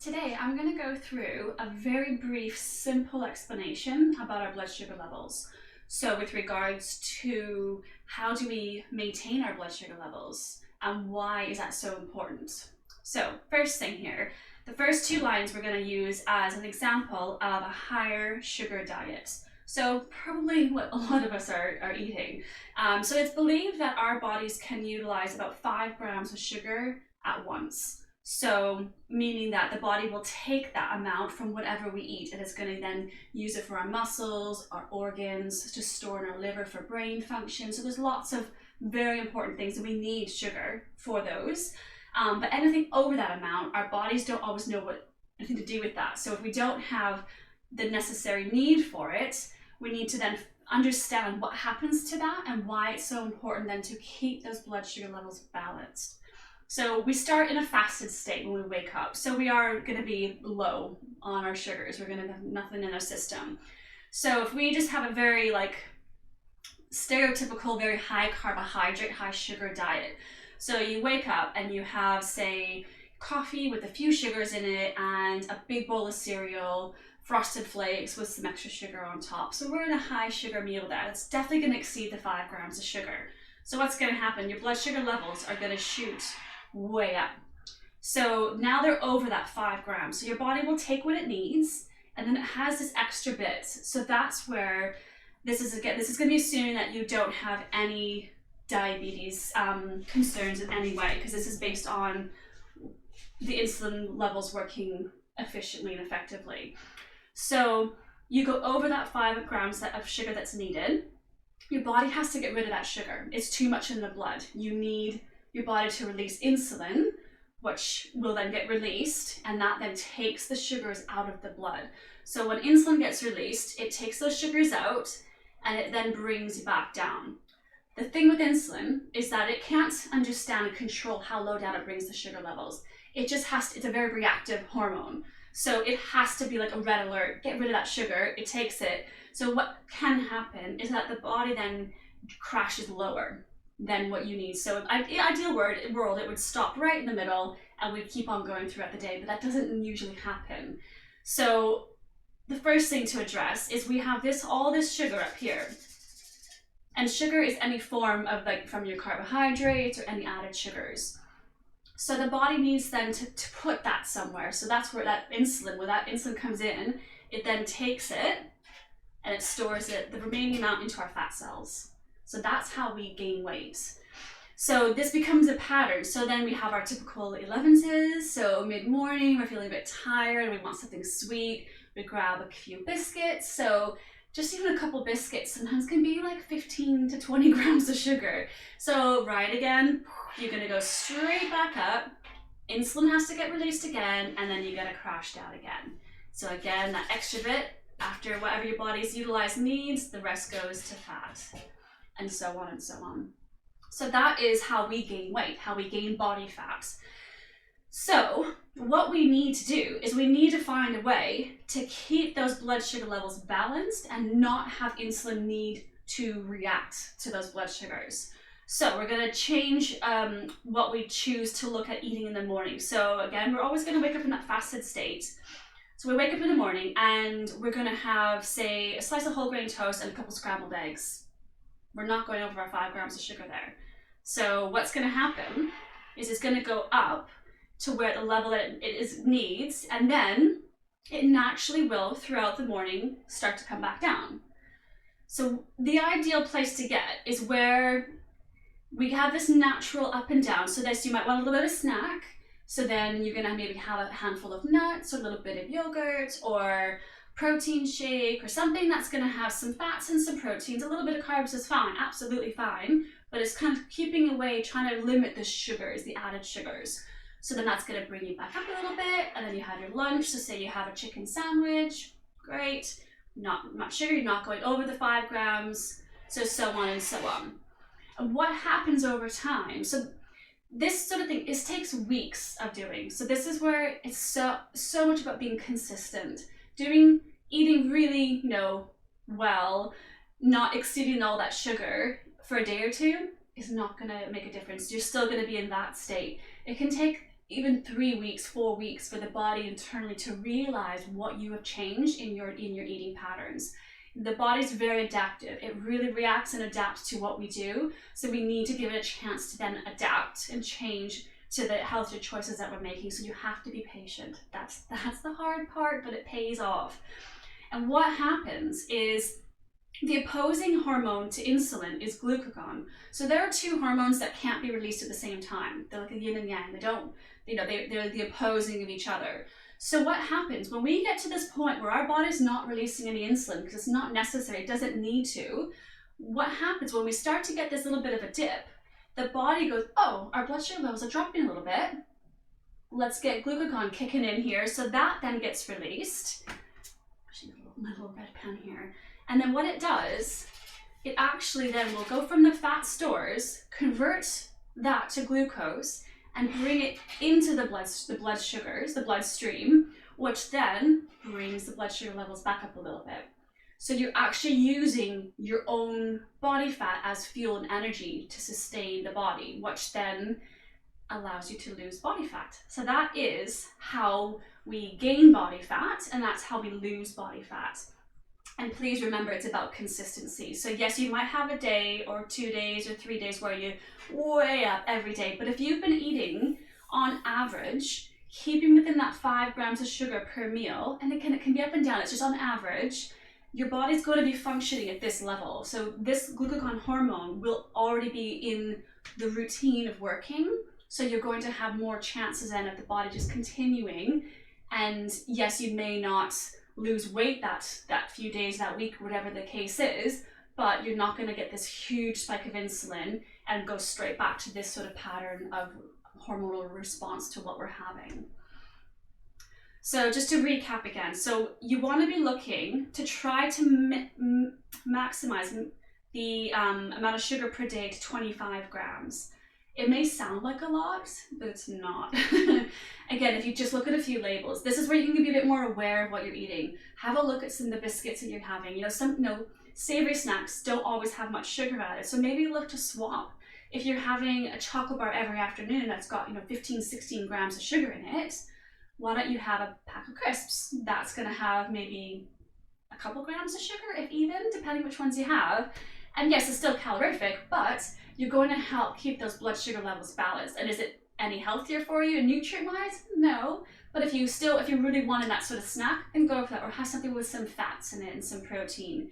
Today, I'm going to go through a very brief, simple explanation about our blood sugar levels. So with regards to how do we maintain our blood sugar levels and why is that so important? So first thing here, the first two lines we're going to use as an example of a higher sugar diet. So probably what a lot of us are eating. So it's believed that our bodies can utilize about 5 grams of sugar at once. So meaning that the body will take that amount from whatever we eat and it's going to then use it for our muscles, our organs, to store in our liver for brain function. So there's lots of very important things and we need sugar for those. But anything over that amount, our bodies don't always know anything to do with that. So if we don't have the necessary need for it, we need to then understand what happens to that and why it's so important then to keep those blood sugar levels balanced. So we start in a fasted state when we wake up. So we are going to be low on our sugars. We're going to have nothing in our system. So if we just have a very stereotypical, very high carbohydrate, high sugar diet. So you wake up and you have, say, coffee with a few sugars in it and a big bowl of cereal, frosted flakes with some extra sugar on top. So we're in a high sugar meal there. It's definitely going to exceed the 5 grams of sugar. So what's going to happen? Your blood sugar levels are going to shoot way up. So now they're over that 5 grams. So your body will take what it needs and then it has this extra bit. So that's where this is going to be assuming that you don't have any diabetes concerns in any way, because this is based on the insulin levels working efficiently and effectively. So you go over that 5 grams of sugar that's needed. Your body has to get rid of that sugar. It's too much in the blood. You need your body to release insulin, which will then get released, and that then takes the sugars out of the blood. So when insulin gets released, it takes those sugars out and it then brings you back down. The thing with insulin is that it can't understand and control how low down it brings the sugar levels. It just has to, it's a very reactive hormone. So it has to be like a red alert, get rid of that sugar, it takes it. So what can happen is that the body then crashes lower than what you need. So in ideal world, it would stop right in the middle and we'd keep on going throughout the day, but that doesn't usually happen. So the first thing to address is we have all this sugar up here. And sugar is any form of from your carbohydrates or any added sugars. So the body needs then to put that somewhere. So that's where that insulin comes in, it then takes it and it stores it, the remaining amount, into our fat cells. So that's how we gain weight. So this becomes a pattern. So then we have our typical 11s. So mid-morning, we're feeling a bit tired, we want something sweet. We grab a few biscuits. So just even a couple biscuits sometimes can be like 15 to 20 grams of sugar. So right again, you're gonna go straight back up. Insulin has to get released again, and then you're gonna crash down again. So again, that extra bit, after whatever your body's utilized needs, the rest goes to fat. And so on and so on. So that is how we gain weight, how we gain body fat. So what we need to do is we need to find a way to keep those blood sugar levels balanced and not have insulin need to react to those blood sugars. So we're going to change what we choose to look at eating in the morning. So again, we're always going to wake up in that fasted state. So we wake up in the morning and we're going to have, say, a slice of whole grain toast and a couple scrambled eggs. We're not going over our 5 grams of sugar there. So what's going to happen is it's going to go up to where the level it needs, and then it naturally will, throughout the morning, start to come back down. So the ideal place to get is where we have this natural up and down. So you might want a little bit of snack. So then you're going to maybe have a handful of nuts or a little bit of yogurt or protein shake or something that's going to have some fats and some proteins. A little bit of carbs is fine, absolutely fine, but it's kind of keeping away, trying to limit the sugars, the added sugars. So then that's going to bring you back up a little bit, and then you have your lunch. So say you have a chicken sandwich, great, not much sugar, you're not going over the 5 grams, so on and so on. And what happens over time? So this sort of thing, it takes weeks of doing. So this is where it's so much about being consistent, eating really, well, not exceeding all that sugar for a day or two is not going to make a difference. You're still going to be in that state. It can take even 3 weeks, 4 weeks for the body internally to realize what you have changed in your eating patterns. The body's very adaptive. It really reacts and adapts to what we do. So we need to give it a chance to then adapt and change to the healthier choices that we're making. So you have to be patient. That's the hard part, but it pays off. And what happens is the opposing hormone to insulin is glucagon. So there are two hormones that can't be released at the same time. They're like a yin and yang. They don't, they're the opposing of each other. So what happens when we get to this point where our body's not releasing any insulin because it's not necessary, it doesn't need to, what happens when we start to get this little bit of a dip, the body goes, oh, our blood sugar levels are dropping a little bit. Let's get glucagon kicking in here. So that then gets released. Actually, my little red pen here. And then what it does, it actually then will go from the fat stores, convert that to glucose, and bring it into the blood sugars, the bloodstream, which then brings the blood sugar levels back up a little bit. So you're actually using your own body fat as fuel and energy to sustain the body, which then allows you to lose body fat. So that is how we gain body fat, and that's how we lose body fat. And please remember, it's about consistency. So yes, you might have a day or 2 days or 3 days where you're way up every day. But if you've been eating on average, keeping within that 5 grams of sugar per meal, and again, it can be up and down, it's just on average, your body's going to be functioning at this level. So this glucagon hormone will already be in the routine of working. So you're going to have more chances then of the body just continuing. And yes, you may not lose weight that few days, that week, whatever the case is, but you're not going to get this huge spike of insulin and go straight back to this sort of pattern of hormonal response to what we're having. So just to recap again, so you want to be looking to try to maximize the amount of sugar per day to 25 grams. It may sound like a lot, but it's not. Again, if you just look at a few labels, this is where you can be a bit more aware of what you're eating. Have a look at some of the biscuits that you're having. Savory snacks don't always have much sugar added, so maybe look to swap. If you're having a chocolate bar every afternoon that's got 15, 16 grams of sugar in it, why don't you have a pack of crisps? That's going to have maybe a couple grams of sugar, if even, depending which ones you have. And yes, it's still calorific, but you're going to help keep those blood sugar levels balanced. And is it any healthier for you nutrient-wise? No. But if you're really wanting that sort of snack, then go for that, or have something with some fats in it and some protein.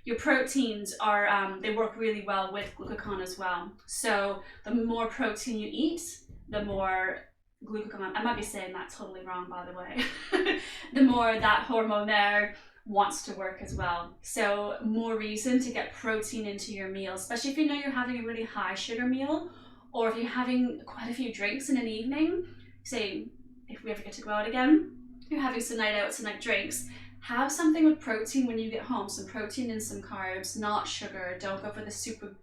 Your proteins are, they work really well with glucagon as well. So the more protein you eat, the more glucagon, I might be saying that totally wrong, by the way, the more that hormone there wants to work as well. So more reason to get protein into your meal, especially if you know you're having a really high sugar meal, or if you're having quite a few drinks in an evening. Say, if we ever get to go out again, you're having some night outs and night drinks, have something with protein when you get home, some protein and some carbs, not sugar. Don't go for the super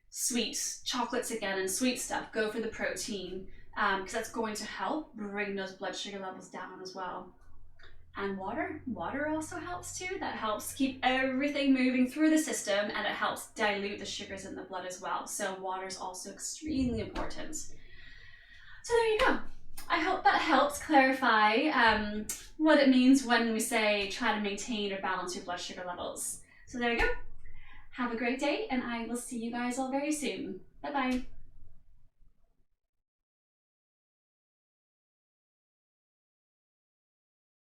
sweet chocolates again and sweet stuff. Go for the protein, because that's going to help bring those blood sugar levels down as well. And water also helps too. That helps keep everything moving through the system, and it helps dilute the sugars in the blood as well. So water is also extremely important. So there you go. I hope that helps clarify what it means when we say try to maintain or balance your blood sugar levels. So there you go. Have a great day, and I will see you guys all very soon. Bye-bye.